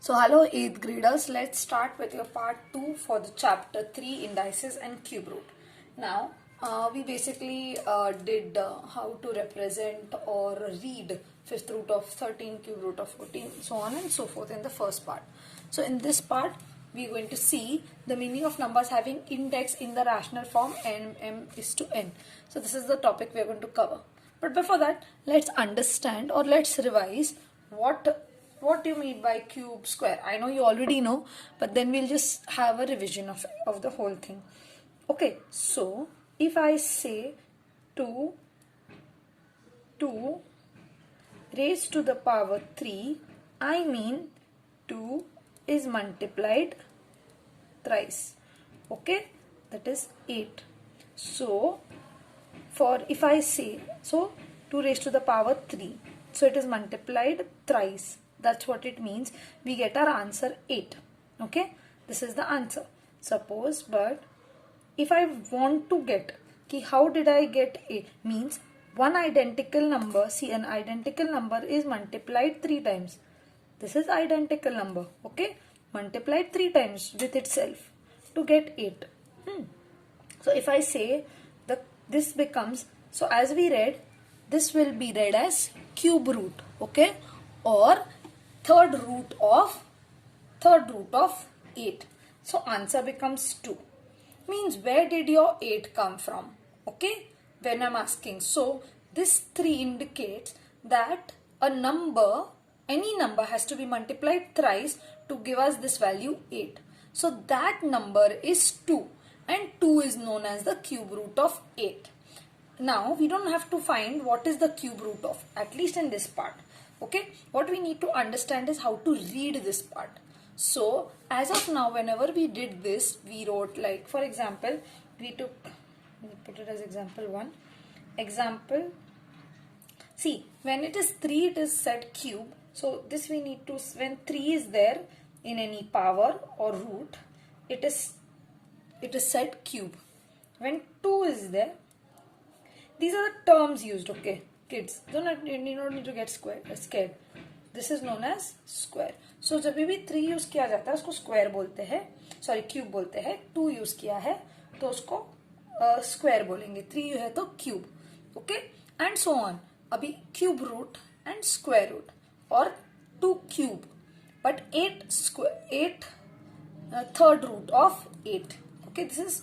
So hello 8th graders, let's start with your part 2 for the chapter 3 indices and cube root. Now we basically did how to represent or read fifth root of 13, cube root of 14, so on and so forth in the first part. So in this part we are going to see the meaning of numbers having index in the rational form m is to n. So this is the topic we are going to cover. But before that, let's understand or let's revise what do you mean by cube square. I know you already know, but then we'll just have a revision of the whole thing. Okay, so if I say 2 raised to the power 3, I mean 2 is multiplied thrice. Okay, that is 8. So if I say 2 raised to the power 3, so it is multiplied thrice. That's what it means. We get our answer 8. Okay, this is the answer. Suppose, but if I want to get how did I get 8, means one identical number. See, an identical number is multiplied 3 times. This is identical number. Okay, multiplied 3 times with itself to get 8. So if I say this becomes, so as we read, this will be read as cube root, okay, or third root of 8. So answer becomes 2. Means where did your 8 come from? Okay, when I'm asking. So this 3 indicates that a number, any number has to be multiplied thrice to give us this value 8. So that number is 2, and 2 is known as the cube root of 8. Now we don't have to find what is the cube root of, at least in this part. Okay, what we need to understand is how to read this part. So as of now, whenever we did this, we wrote, like, for example, we took, put it as example 1. Example, see, when it is 3, it is set cube. So this we need to, when 3 is there in any power or root, it is set cube. When 2 is there, these are the terms used, okay, kids. You don't need to get scared. This is known as square. So जब भी 3 use किया जाता है उसको square बोलते हैं, sorry cube बोलते हैं. 2 यूज किया है तो उसको स्क्वायर बोलेंगे. 3 है तो cube. Okay, and so on. अभी cube root and square root और 2 cube, but 8 third root of 8. Okay, this is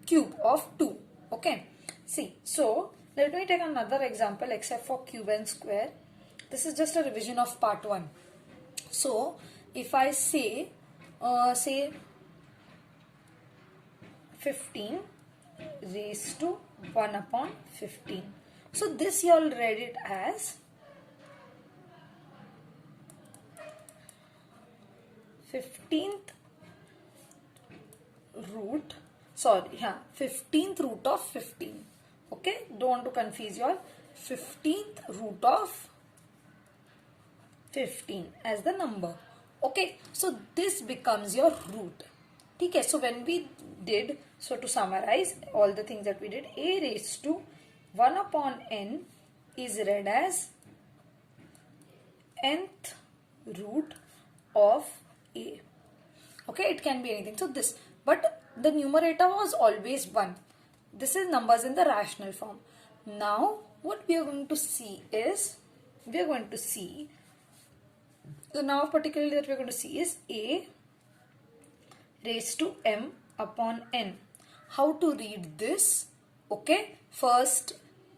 cube of 2. Okay, see, so let me take another example except for cube and square. This is just a revision of part 1. So if I say 15 raised to 1 upon 15. So this you all read it as 15th root, 15th root of 15. Okay, don't want to confuse you all. 15th root of 15 as the number. Okay, so this becomes your root. Okay, so when we did, so to summarize all the things that we did, a raised to 1 upon n is read as nth root of a. Okay, it can be anything. So this, but the numerator was always 1. This is numbers in the rational form. Now what we are going to see is, the number particularly that we are going to see is a raised to m upon n. How to read this? Okay, first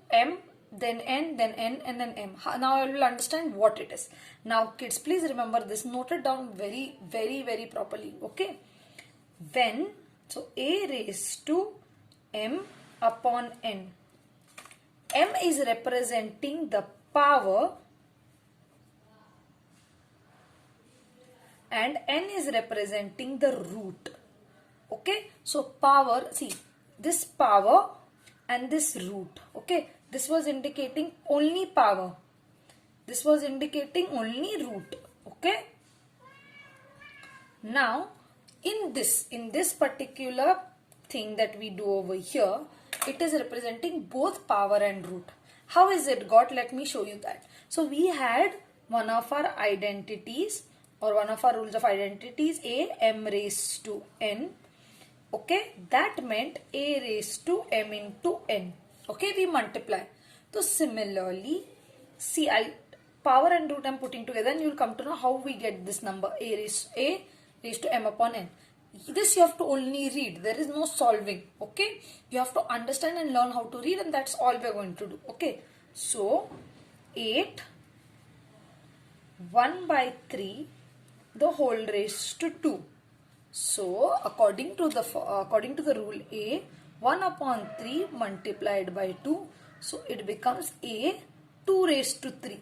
m, then n, then n, and then m. Now I will understand what it is. Now kids, please remember this, note it down very, very, very properly. Okay, when, so a raised to m upon n. M is representing the power and n is representing the root. Okay, so power, see, this power and this root. Okay, this was indicating only power. This was indicating only root. Okay, now in this particular thing that we do over here, it is representing both power and root. How is it got? Let me show you that. So we had one of our identities or one of our rules of identity is a m raised to n. Okay, that meant a raised to m into n. Okay, we multiply. So similarly, see, power and root I'm putting together, and you'll come to know how we get this number a raised to m upon n. This you have to only read. There is no solving. Okay, you have to understand and learn how to read, and that's all we're going to do. Okay, so 8 1 by 3 the whole raised to 2. So according to the rule a, 1 upon 3 multiplied by 2, so it becomes a 2 raised to 3.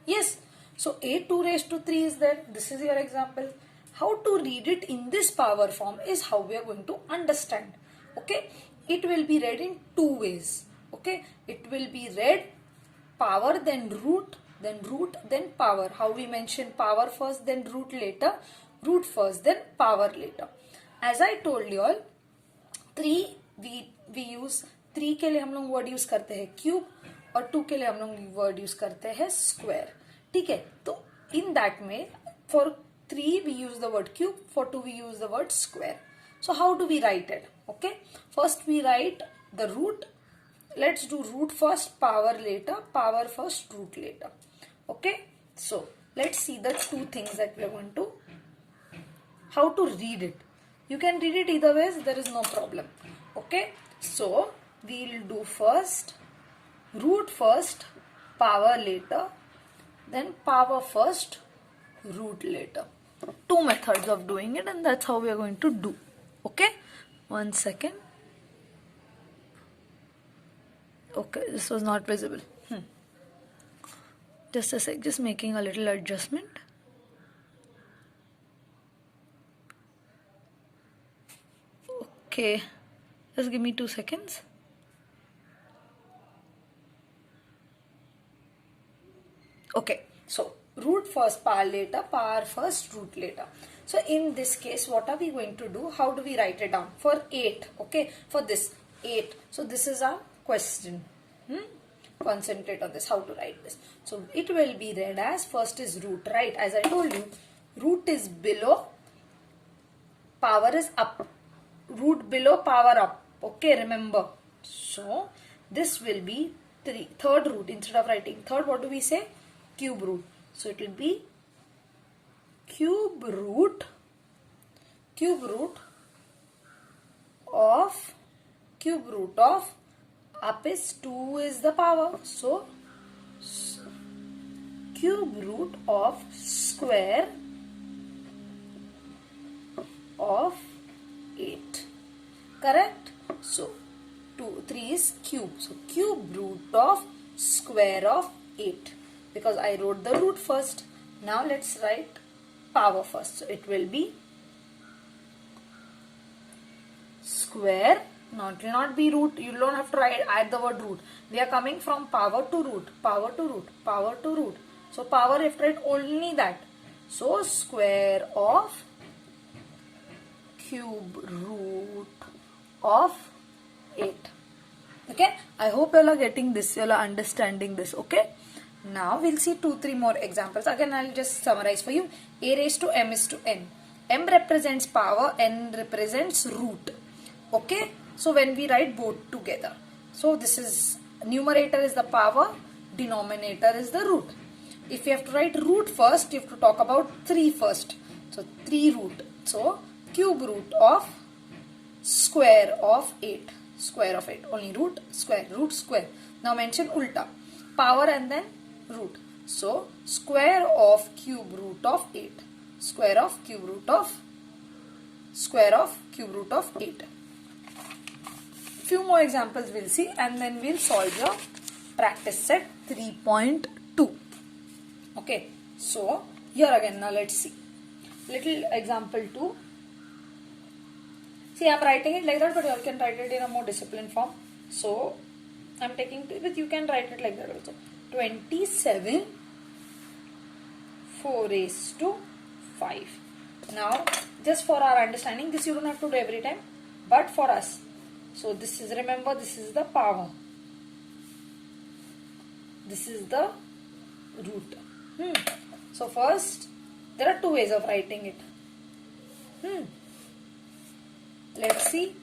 Yes, so a 2 raised to 3 is there. This is your example. How to read it in this power form is how we are going to understand. Okay, it will be read in two ways. Okay, it will be read power then root then power. How we mention power first then root later, root first then power later. As I told you all, 3 we use 3 के लिए हम लोग word use करते हैं cube और 2 के लिए हम लोग वर्ड यूज करते हैं स्क्वायर. ठीक है, तो इन दैट में for 3 we use the word cube, for 2 we use the word square. So how do we write it? Okay, first we write the root. Let's do root first, power later, power first, root later. Okay, so let's see the two things that we are going to, how to read it. You can read it either ways, there is no problem. Okay, so we'll do first root first, power later, then power first, root later. Two methods of doing it, and that's how we are going to do. Okay, 1 second. Okay, this was not visible. Just a sec, just making a little adjustment. Okay, just give me 2 seconds. Okay, so root first, power later, power first, root later. So in this case, what are we going to do? How do we write it down? For 8, okay, for this 8. So this is our question. Concentrate on this, how to write this. So it will be read as, first is root, right? As I told you, root is below, power is up. Root below, power up. Okay, remember. So this will be third root. Instead of writing third, what do we say? Cube root. So it will be cube root of up is 2 is the power. So cube root of square of 8. Correct? So 3 is cube. So cube root of square of 8. Because I wrote the root first. Now let's write power first. So it will be square. No, it will not be root. You don't have to add the word root. We are coming from power to root, power to root, power to root. So power, you have to write only that. So square of cube root of 8. Okay, I hope you all are getting this, you all are understanding this. Okay, now we'll see 2-3 more examples. Again, I'll just summarize for you. A raised to m is to n. M represents power, n represents root. Okay, so when we write both together, so this is numerator is the power, denominator is the root. If you have to write root first, you have to talk about 3 first. So 3 root. So cube root of square of 8. Square of 8. Only root, square, root, square. Now mention ulta. Power and then root. So square of cube root of 8. Square of cube root of 8. Few more examples we'll see, and then we'll solve your practice set 3.2. Okay, so here again, now let's see. Little example 2. See, I'm writing it like that, but you all can write it in a more disciplined form. So I'm taking it, but you can write it like that also. 27 4 raised to 5. Now, just for our understanding, this you don't have to do every time, but for us. So this is, remember, this is the power. This is the root. So first There are two ways of writing it. Let's see.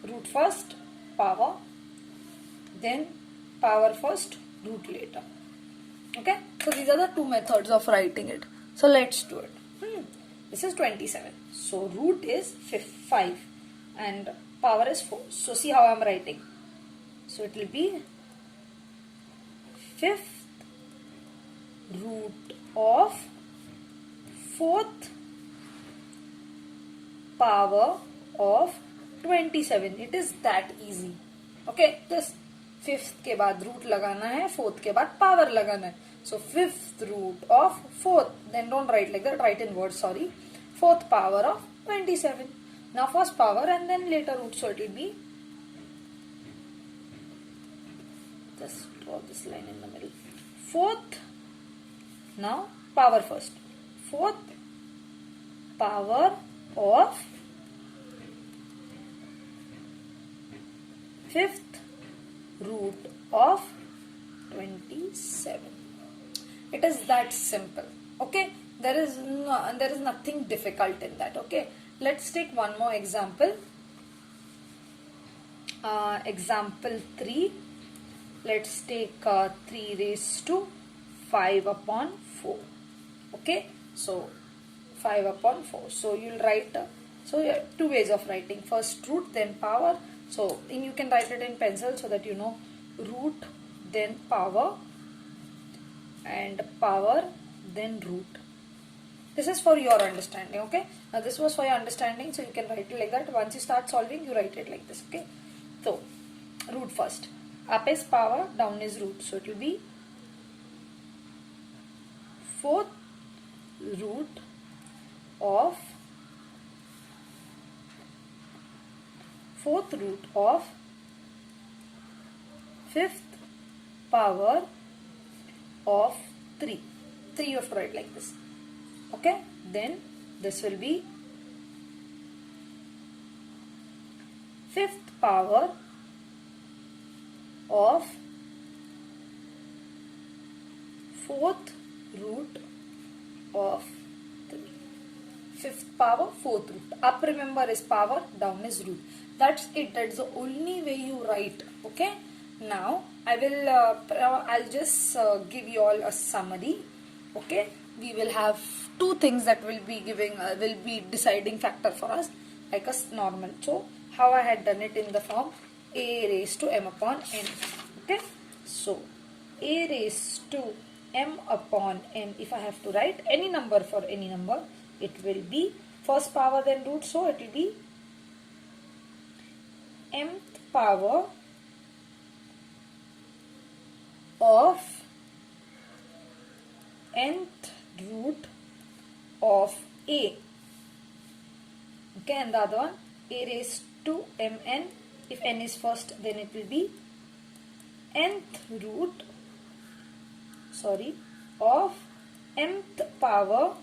Root first, power, then power first, root later. Okay, so these are the two methods of writing it. So let's do it. This is 27. So root is 5 and power is 4. So see how I am writing. So it will be 5th root of 4th power of 27. It is that easy. Okay, just 5th के बाद root लगाना है, 4th के बाद power लगाना है. So 5th root of 4th, then don't write like that, write in words, sorry. 4th power of 27. Now first power and then later root, so it will be, just draw this line in the middle. 4th, now power first. 4th power of 5th root of 27. It is that simple. Okay, there is nothing difficult in that. Okay, let's take one more example. Example 3. Let's take 3 raised to 5 upon 4. Okay, so 5 upon 4. So you'll write, so you have two ways of writing. First root, then power. So you can write it in pencil so that you know root, then power, and power, then root. This is for your understanding. Okay, now this was for your understanding, so you can write it like that. Once you start solving, you write it like this. Okay, so root first. Up is power, down is root. So it will be 4th root of 4th root of 5th power of 3. 3 you have to write like this. Okay, then this will be 5th power of 4th root of 3. 5th power, 4th root. Up, remember, is power, down is root. That's it. That's the only way you write. Okay, now I will I'll just give you all a summary. Okay, we will have two things that will be deciding factor for us, like a normal. So how I had done it in the form a raised to m upon n. Okay, so a raised to m upon n, if I have to write any number for any number, it will be first power then root, so it will be mth power of nth root of a. Okay, and the other one a raised to mn. If n is first, then it will be nth root, of mth power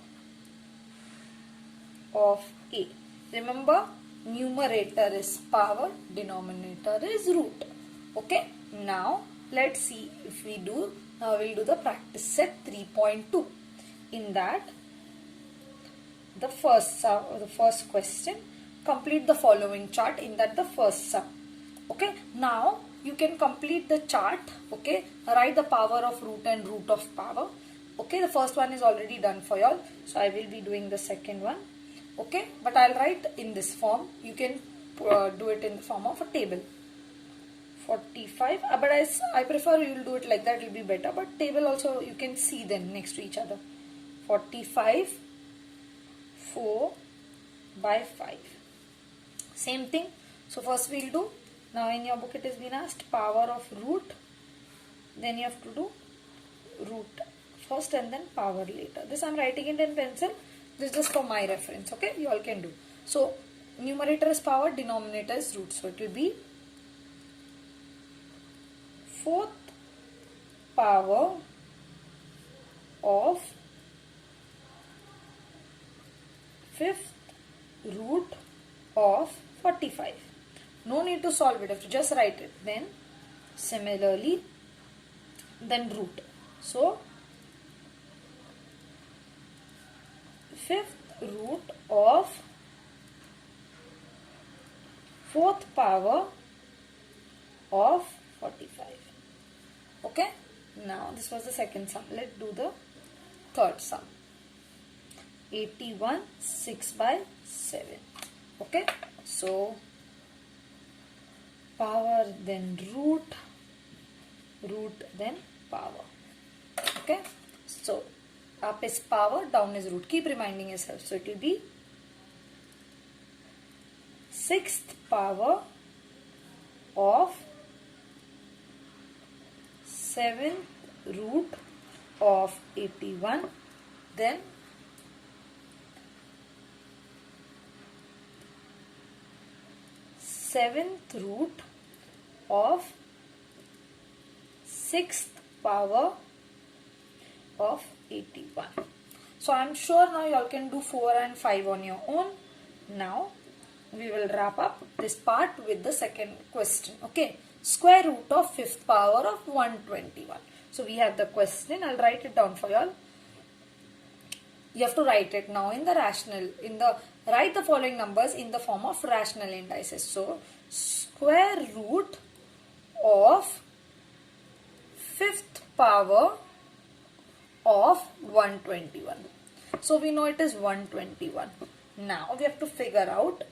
of a. Remember, numerator is power, denominator is root. Okay, now let's see if we do. Now we'll do the practice set 3.2. In that, the first question, complete the following chart. In that, the first sum. Okay, now you can complete the chart. Okay, write the power of root and root of power. Okay, the first one is already done for y'all, so I will be doing the second one. Okay, but I'll write in this form. You can do it in the form of a table. 45, but I prefer you will do it like that, it will be better, but table also you can see them next to each other. 45 4 by 5, same thing. So first we will do, now in your book it has been asked power of root, then you have to do root first and then power later. This I am writing it in pencil, this is just for my reference. Okay, you all can do. So numerator is power, denominator is root, so it will be 4th power of 5th root of 45. No need to solve it, you have to just write it. Then similarly, then root. So fifth root of fourth power of 45. Okay. Now this was the second sum. Let's do the third sum. 81 6 by 7. Okay. So power then root, root then power. Okay. So up is power, down is root. Keep reminding yourself. So it will be sixth power of seventh root of 81, then seventh root of sixth power of 81. So I am sure now you all can do 4 and 5 on your own. Now we will wrap up this part with the second question. Okay. Square root of fifth power of 121. So we have the question. I'll write it down for you all. You have to write it now in the rational, write the following numbers in the form of rational indices. So square root of fifth power of 121. So we know it is 121. Now we have to figure out,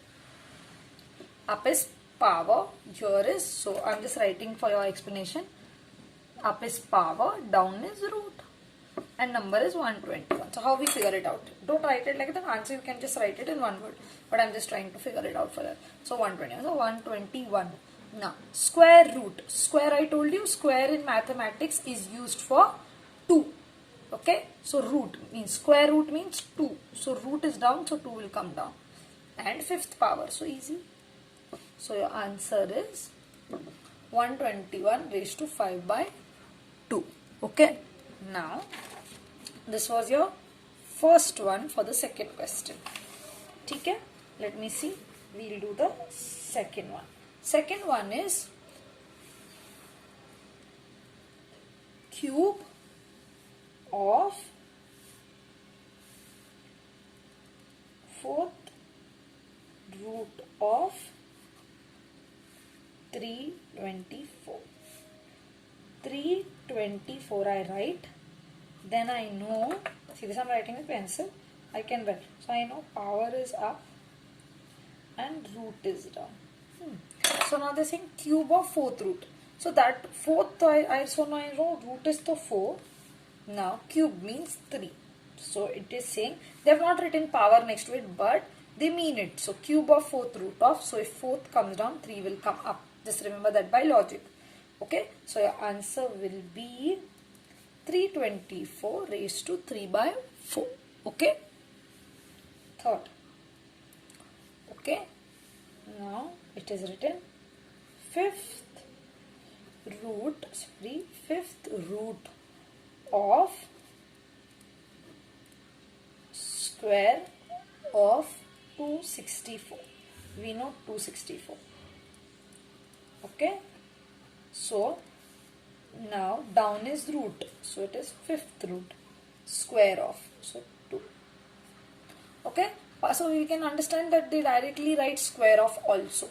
up is power, here is, so I'm just writing for your explanation, up is power, down is root, and number is 121. So how we figure it out? Don't write it like the answer, you can just write it in one word, but I'm just trying to figure it out for that. So 121, so 121. Now square root, square, I told you square in mathematics is used for 2. Okay, so root means, square root means 2, so root is down, so 2 will come down, and fifth power, so easy. So your answer is 121 raised to 5 by 2. Okay. Now this was your first one for the second question. Okay. Let me see. We'll do the second one. Second one is cube of fourth root of 324. 324 I write. Then I know, see this I'm writing with pencil. I can write. So I know power is up and root is down. So now they're saying cube of fourth root. So that fourth, so now I know root is the 4. Now cube means 3. So it is saying, they have not written power next to it, but they mean it. So cube of fourth root of, so if fourth comes down, 3 will come up. Just remember that by logic. Okay. So your answer will be 324 raised to 3 by 4. Okay. Third. Okay. Now it is written fifth root of square of 264. We know 264. Okay. So now down is root. So it is fifth root square of. So 2. Okay. So we can understand that they directly write square of also.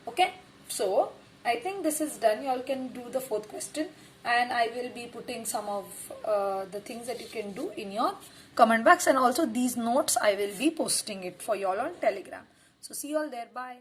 Okay. So I think this is done. You all can do the fourth question, and I will be putting some of the things that you can do in your comment box, and also these notes I will be posting it for you all on Telegram. So see you all there. Bye.